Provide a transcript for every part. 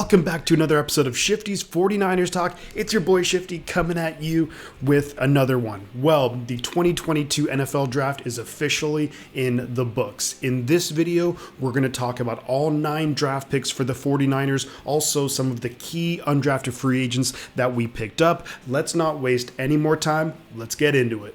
Welcome back to another episode of Shifty's 49ers Talk. It's your boy Shifty coming at you with another one. Well, the 2022 NFL Draft is officially in the books. In this video, we're going to talk about all 9 draft picks for the 49ers, also some of the key undrafted free agents that we picked up. Let's not waste any more time. Let's get into it.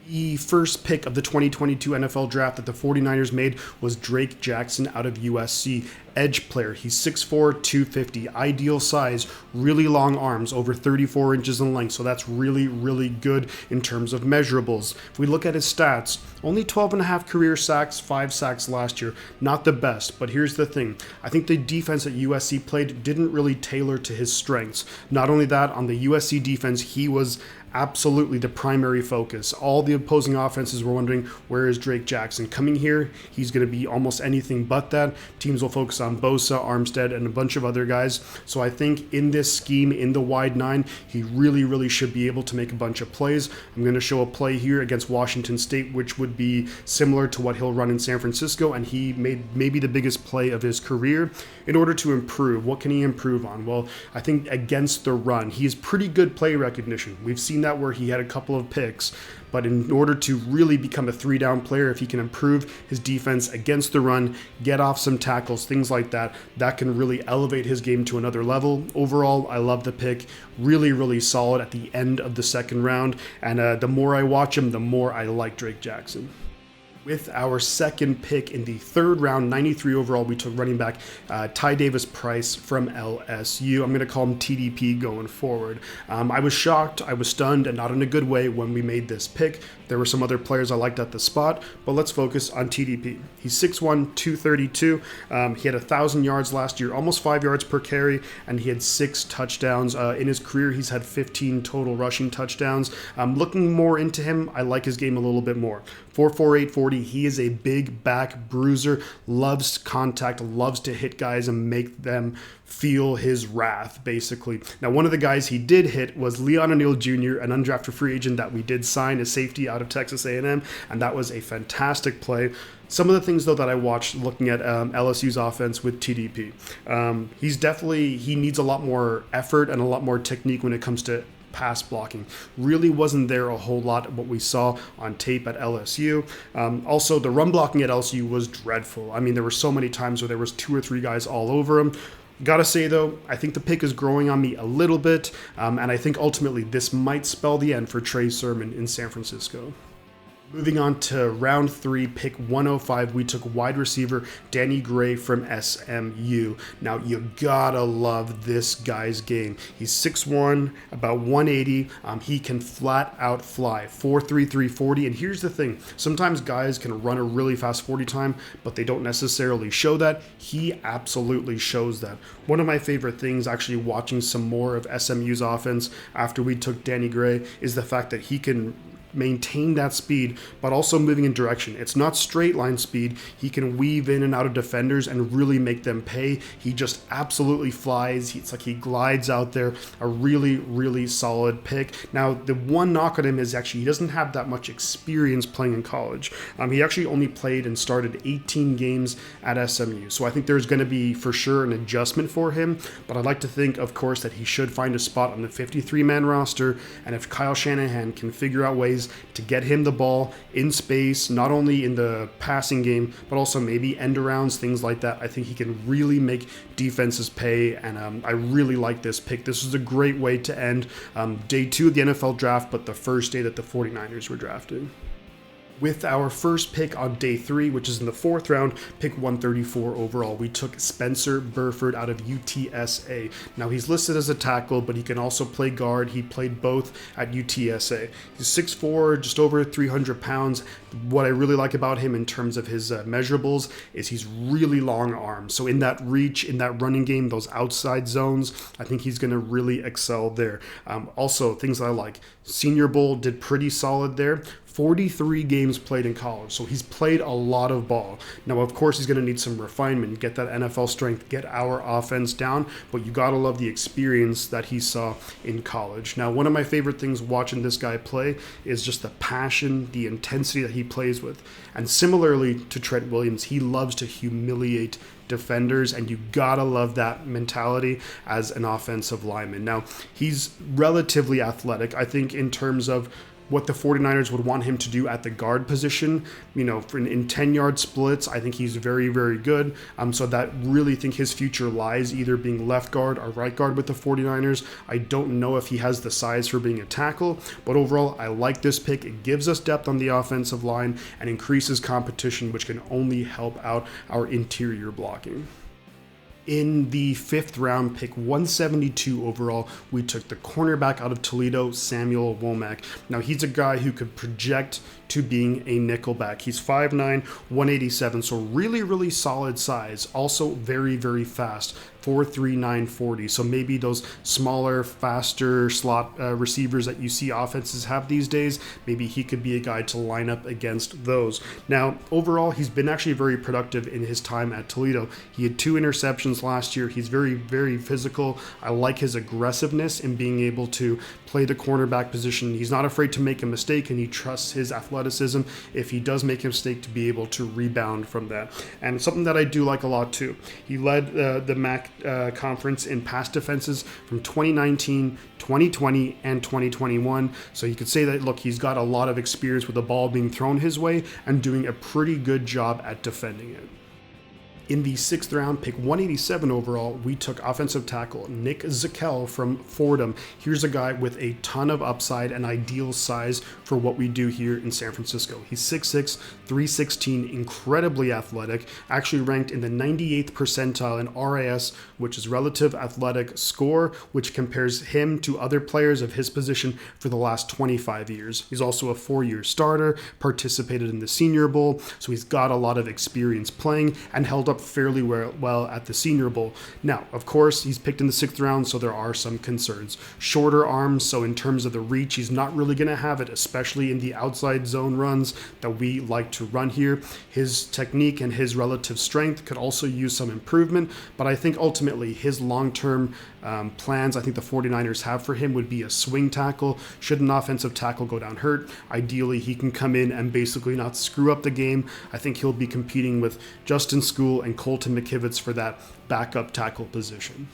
The first pick of the 2022 NFL Draft that the 49ers made was Drake Jackson out of USC. Edge player. He's 6'4", 250, ideal size, really long arms, over 34 inches in length, so that's really good in terms of measurables. If we look at his stats, only 12.5 career sacks, 5 sacks last year, not the best, but here's the thing. I think the defense that USC played didn't really tailor to his strengths. Not only that, on the USC defense, he was absolutely the primary focus. All the opposing offenses were wondering, where is Drake Jackson? Coming here, he's going to be almost anything but that. Teams will focus on Bosa, Armstead, and a bunch of other guys. So I think in this scheme, in the wide 9, he really should be able to make a bunch of plays. I'm going to show a play here against Washington State, which would be similar to what he'll run in San Francisco, and he made maybe the biggest play of his career. In order to improve, what can he improve on? Well, I think against the run, he has pretty good play recognition. We've seen that where he had a couple of picks, but in order to really become a 3-down player, if he can improve his defense against the run, get off some tackles, things like that, that can really elevate his game to another level. Overall, I love the pick. Really solid at the end of the second round, and the more I watch him, the more I like Drake Jackson. With our second pick in the third round, 93 overall, we took running back Ty David-Price from LSU. I'm going to call him TDP going forward. I was shocked, I was stunned, and not in a good way when we made this pick. There were some other players I liked at the spot, but let's focus on TDP. He's 6'1", 232. He had 1,000 yards last year, almost 5 yards per carry, and he had 6 touchdowns. In his career, he's had 15 total rushing touchdowns. Looking more into him, I like his game a little bit more. 4'4", 840. He is a big back bruiser, loves contact, loves to hit guys and make them feel his wrath, basically. Now, one of the guys he did hit was ONeil Jr., an undrafted free agent that we did sign as safety out of Texas A&M, and that was a fantastic play. Some of the things, though, that I watched looking at LSU's offense with TDP, he needs a lot more effort and a lot more technique when it comes to pass blocking. Really wasn't there a whole lot of what we saw on tape at LSU. Also, the run blocking at LSU was dreadful. I mean, there were so many times where there was 2 or 3 guys all over him. Gotta say, though, I think the pick is growing on me a little bit, and I think ultimately this might spell the end for Trey Sermon in San Francisco. Moving on to round 3, pick 105, we took wide receiver Danny Gray from SMU. Now, you gotta love this guy's game. He's 6'1", about 180. He can flat out fly, 4'3", 340. And here's the thing. Sometimes guys can run a really fast 40 time, but they don't necessarily show that. He absolutely shows that. One of my favorite things, actually watching some more of SMU's offense after we took Danny Gray, is the fact that he can maintain that speed, but also moving in direction. It's not straight line speed. He can weave in and out of defenders and really make them pay. He just absolutely flies. It's like he glides out there. A really solid pick. Now, the one knock on him is actually he doesn't have that much experience playing in college. He actually only played and started 18 games at SMU. So I think there's going to be for sure an adjustment for him, but I'd like to think, of course, that he should find a spot on the 53-man roster, and if Kyle Shanahan can figure out ways to get him the ball in space, not only in the passing game, but also maybe end arounds, things like that, I think he can really make defenses pay, and I really like this pick. This is a great way to end day 2 of the NFL draft, but the first day that the 49ers were drafted. With our first pick on day 3, which is in the 4th round, pick 134 overall, we took Spencer Burford out of UTSA. Now, he's listed as a tackle, but he can also play guard. He played both at UTSA. He's 6'4", just over 300 pounds. What I really like about him in terms of his measurables is he's really long arms. So in that reach, in that running game, those outside zones, I think he's going to really excel there. Also, things that I like. Senior Bowl did pretty solid there. 43 games played in college, so he's played a lot of ball. Now, of course, he's going to need some refinement, get that NFL strength, get our offense down, but you got to love the experience that he saw in college. Now, one of my favorite things watching this guy play is just the passion, the intensity that he plays with. And similarly to Trent Williams, he loves to humiliate defenders, and you gotta love that mentality as an offensive lineman. Now, he's relatively athletic, I think, in terms of what the 49ers would want him to do at the guard position. You know, in 10-yard splits, I think he's very, very good. So that really think his future lies either being left guard or right guard with the 49ers. I don't know if he has the size for being a tackle, but overall, I like this pick. It gives us depth on the offensive line and increases competition, which can only help out our interior blocking. In the 5th round, pick 172 overall, we took the cornerback out of Toledo, Samuel Womack. Now, he's a guy who could project to being a nickelback. He's 5'9", 187, so really, really solid size. Also very, very fast, 4.39 40. So maybe those smaller, faster slot receivers that you see offenses have these days, maybe he could be a guy to line up against those. Now, overall, he's been actually very productive in his time at Toledo. He had 2 interceptions last year. He's very, very physical. I like his aggressiveness in being able to play the cornerback position. He's not afraid to make a mistake, and he trusts his athleticism if he does make a mistake to be able to rebound from that. And something that I do like a lot too, he led the MAC conference in pass defenses from 2019, 2020, and 2021. So you could say that, look, he's got a lot of experience with the ball being thrown his way and doing a pretty good job at defending it. In the 6th round, pick 187 overall, we took offensive tackle Nick Zakelj from Fordham. Here's a guy with a ton of upside and ideal size for what we do here in San Francisco. He's 6'6", 316, incredibly athletic, actually ranked in the 98th percentile in RAS, which is relative athletic score, which compares him to other players of his position for the last 25 years. He's also a 4-year starter, participated in the Senior Bowl, so he's got a lot of experience playing and held up fairly well at the Senior Bowl. Now, of course, he's picked in the 6th round, so there are some concerns. Shorter arms, so in terms of the reach, he's not really going to have it, especially in the outside zone runs that we like to run here. His technique and his relative strength could also use some improvement, but I think ultimately his long-term plans I think the 49ers have for him would be a swing tackle. Should an offensive tackle go down hurt, ideally he can come in and basically not screw up the game. I think he'll be competing with Justin School and Colton McKivitz for that backup tackle position.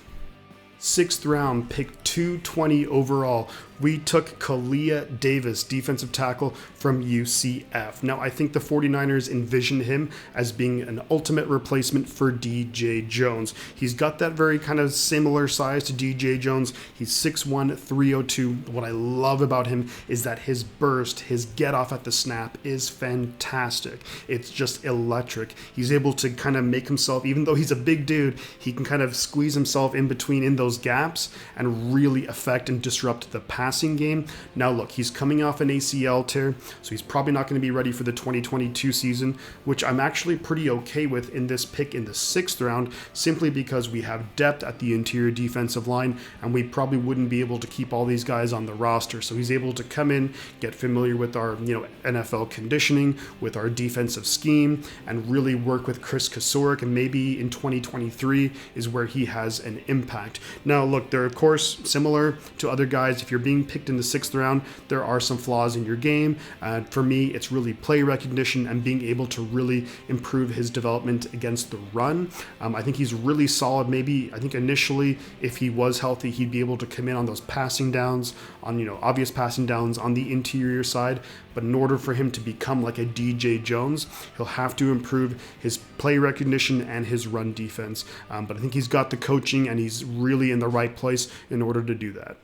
6th round, pick 220 overall, we took Kalia Davis, defensive tackle from UCF. Now, I think the 49ers envision him as being an ultimate replacement for DJ Jones. He's got that very kind of similar size to DJ Jones. He's 6'1", 302. What I love about him is that his burst, his get off at the snap is fantastic. It's just electric. He's able to kind of make himself, even though he's a big dude, he can kind of squeeze himself in between in those gaps and really affect and disrupt the passing game. Now look, he's coming off an ACL tear, so he's probably not going to be ready for the 2022 season, which I'm actually pretty okay with in this pick in the 6th round, simply because we have depth at the interior defensive line, and we probably wouldn't be able to keep all these guys on the roster. So he's able to come in, get familiar with our NFL conditioning, with our defensive scheme, and really work with Chris Kasorik, and maybe in 2023 is where he has an impact. Now look, they're of course similar to other guys. If you're being picked in the 6th round, there are some flaws in your game. For me, it's really play recognition and being able to really improve his development against the run. I think he's really solid. Maybe, I think initially, if he was healthy, he'd be able to come in on those passing downs, on obvious passing downs on the interior side. But in order for him to become like a DJ Jones, he'll have to improve his play recognition and his run defense. But I think he's got the coaching and he's really in the right place in order to do that.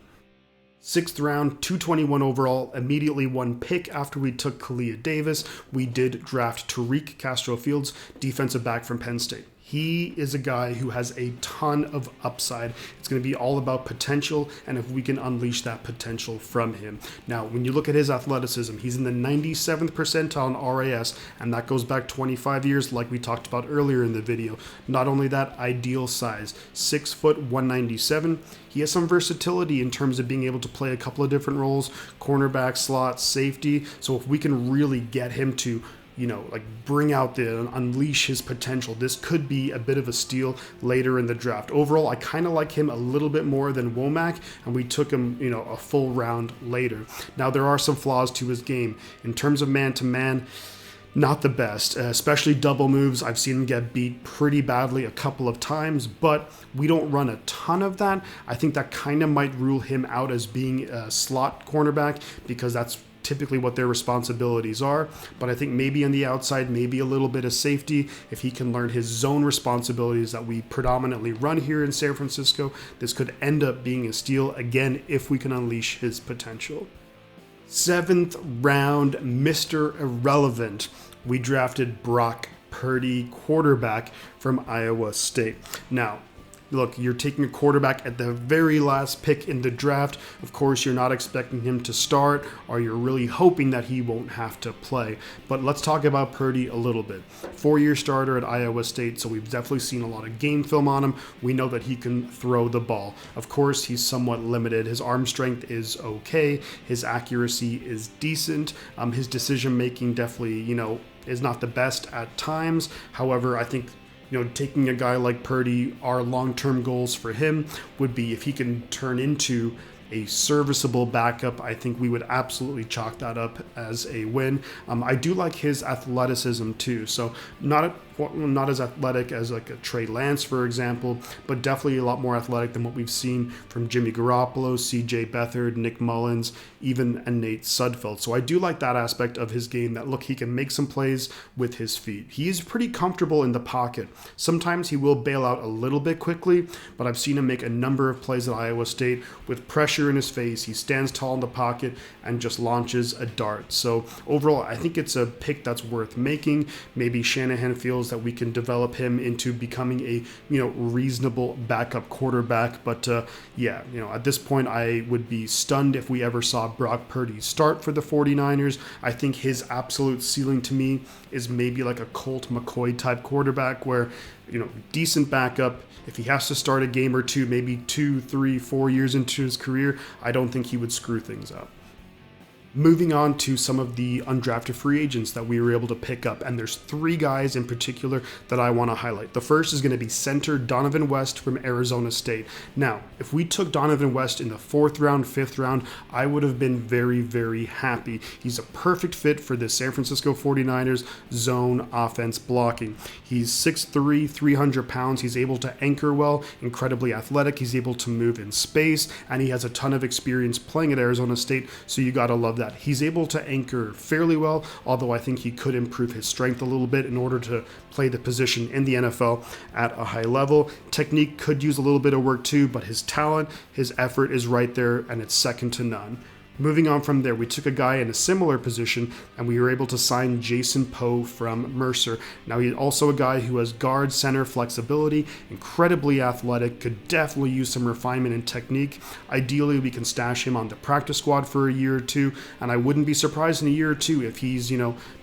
6th round, 221 overall, immediately one pick after we took Kalia Davis. We did draft Tariq Castro-Fields, defensive back from Penn State. He is a guy who has a ton of upside. It's going to be all about potential, and if we can unleash that potential from him. Now, when you look at his athleticism, he's in the 97th percentile in RAS, and that goes back 25 years like we talked about earlier in the video. Not only that, ideal size, 6 foot 197. He has some versatility in terms of being able to play a couple of different roles, cornerback, slot, safety. So if we can really get him to bring out unleash his potential, this could be a bit of a steal later in the draft. Overall, I kind of like him a little bit more than Womack, and we took him, a full round later. Now, there are some flaws to his game. In terms of man-to-man, not the best, especially double moves. I've seen him get beat pretty badly a couple of times, but we don't run a ton of that. I think that kind of might rule him out as being a slot cornerback, because that's typically what their responsibilities are. But I think maybe on the outside, maybe a little bit of safety, if he can learn his zone responsibilities that we predominantly run here in San Francisco, this could end up being a steal, again, if we can unleash his potential. 7th round, Mr. Irrelevant. We drafted Brock Purdy, quarterback from Iowa State. Now, look, you're taking a quarterback at the very last pick in the draft. Of course, you're not expecting him to start, or you're really hoping that he won't have to play. But let's talk about Purdy a little bit. 4-year starter at Iowa State, so we've definitely seen a lot of game film on him. We know that he can throw the ball. Of course, he's somewhat limited. His arm strength is okay. His accuracy is decent. His decision-making definitely, is not the best at times. However, I think taking a guy like Purdy, our long-term goals for him would be if he can turn into a serviceable backup. I think we would absolutely chalk that up as a win. I do like his athleticism too. So not as athletic as like a Trey Lance, for example, but definitely a lot more athletic than what we've seen from Jimmy Garoppolo, CJ Beathard, Nick Mullins, even Nate Sudfeld. So I do like that aspect of his game, that look, he can make some plays with his feet. He is pretty comfortable in the pocket. Sometimes he will bail out a little bit quickly, but I've seen him make a number of plays at Iowa State with pressure in his face. He stands tall in the pocket and just launches a dart. So overall, I think it's a pick that's worth making. Maybe Shanahan feels that we can develop him into becoming a reasonable backup quarterback. But at this point, I would be stunned if we ever saw Brock Purdy start for the 49ers. I think his absolute ceiling to me is maybe like a Colt McCoy type quarterback, where decent backup. If he has to start a game or two, maybe 2, 3, 4 years into his career, I don't think he would screw things up. Moving on to some of the undrafted free agents that we were able to pick up, and there's 3 guys in particular that I want to highlight. The first is going to be center Donovan West from Arizona State. Now, if we took Donovan West in the 4th round, 5th round, I would have been very, very happy. He's a perfect fit for the San Francisco 49ers zone offense blocking. He's 6'3", 300 pounds. He's able to anchor well, incredibly athletic. He's able to move in space, and he has a ton of experience playing at Arizona State, so you got to love that. He's able to anchor fairly well, although I think he could improve his strength a little bit in order to play the position in the NFL at a high level. Technique could use a little bit of work too, but his talent, his effort is right there, and it's second to none. Moving on from there, we took a guy in a similar position, and we were able to sign Jason Poe from Mercer. Now, he's also a guy who has guard center flexibility, incredibly athletic, could definitely use some refinement and technique. Ideally, we can stash him on the practice squad for a year or two, and I wouldn't be surprised in a year or two if he's,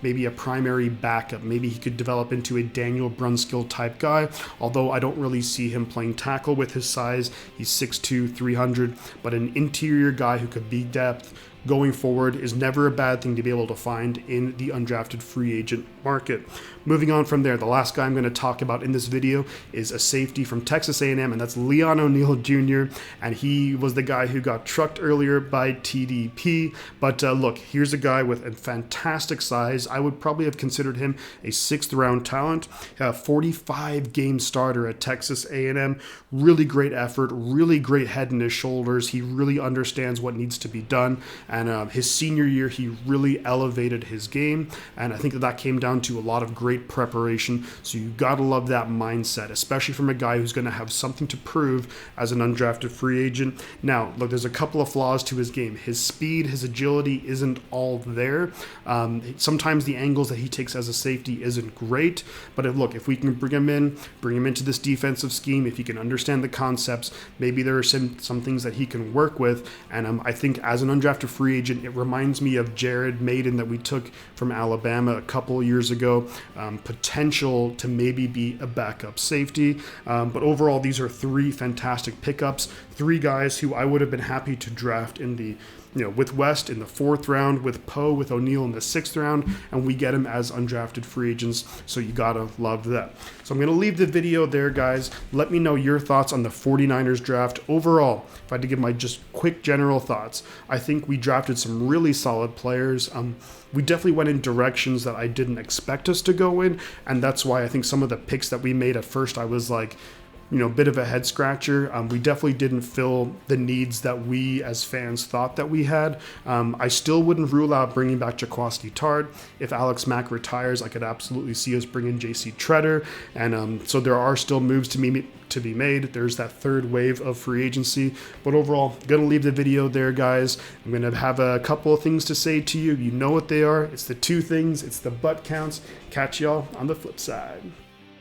maybe a primary backup. Maybe he could develop into a Daniel Brunskill type guy, although I don't really see him playing tackle with his size. He's 6'2", 300, but an interior guy who could be depth going forward is never a bad thing to be able to find in the undrafted free agent market. Moving on from there, the last guy I'm going to talk about in this video is a safety from Texas A&M, and that's Leon ONeil Jr., and he was the guy who got trucked earlier by TDP. But look, here's a guy with a fantastic size. I would probably have considered him a 6th round talent. 45 game starter at Texas A&M. Really great effort, really great head in his shoulders. He really understands what needs to be done. And his senior year, he really elevated his game. And I think that came down to a lot of great great preparation. So you got to love that mindset, especially from a guy who's going to have something to prove as an undrafted free agent. Now, look, there's a couple of flaws to his game. His speed, his agility isn't all there. Sometimes the angles that he takes as a safety isn't great. But if we can bring him into this defensive scheme, if he can understand the concepts, maybe there are some things that he can work with. And I think as an undrafted free agent, it reminds me of Jared Maiden that we took from Alabama a couple of years ago. Potential to maybe be a backup safety. But overall, these are three fantastic pickups. Three guys who I would have been happy to draft in the with West in the 4th round, with Poe, with ONeil in the 6th round, and we get him as undrafted free agents, so you gotta love that. So I'm gonna leave the video there, guys. Let me know your thoughts on the 49ers draft. Overall, if I had to give my just quick general thoughts, I think we drafted some really solid players. We definitely went in directions that I didn't expect us to go in, and that's why I think some of the picks that we made at first, I was like, bit of a head scratcher. We definitely didn't fill the needs that we as fans thought that we had. I still wouldn't rule out bringing back Jaquiski Tartt. If Alex Mack retires, I could absolutely see us bring in JC Tretter. And so there are still moves to be made. There's that third wave of free agency. But overall, gonna leave the video there, guys. I'm gonna have a couple of things to say to you. You know what they are. It's the 2 things. It's the butt counts. Catch y'all on the flip side.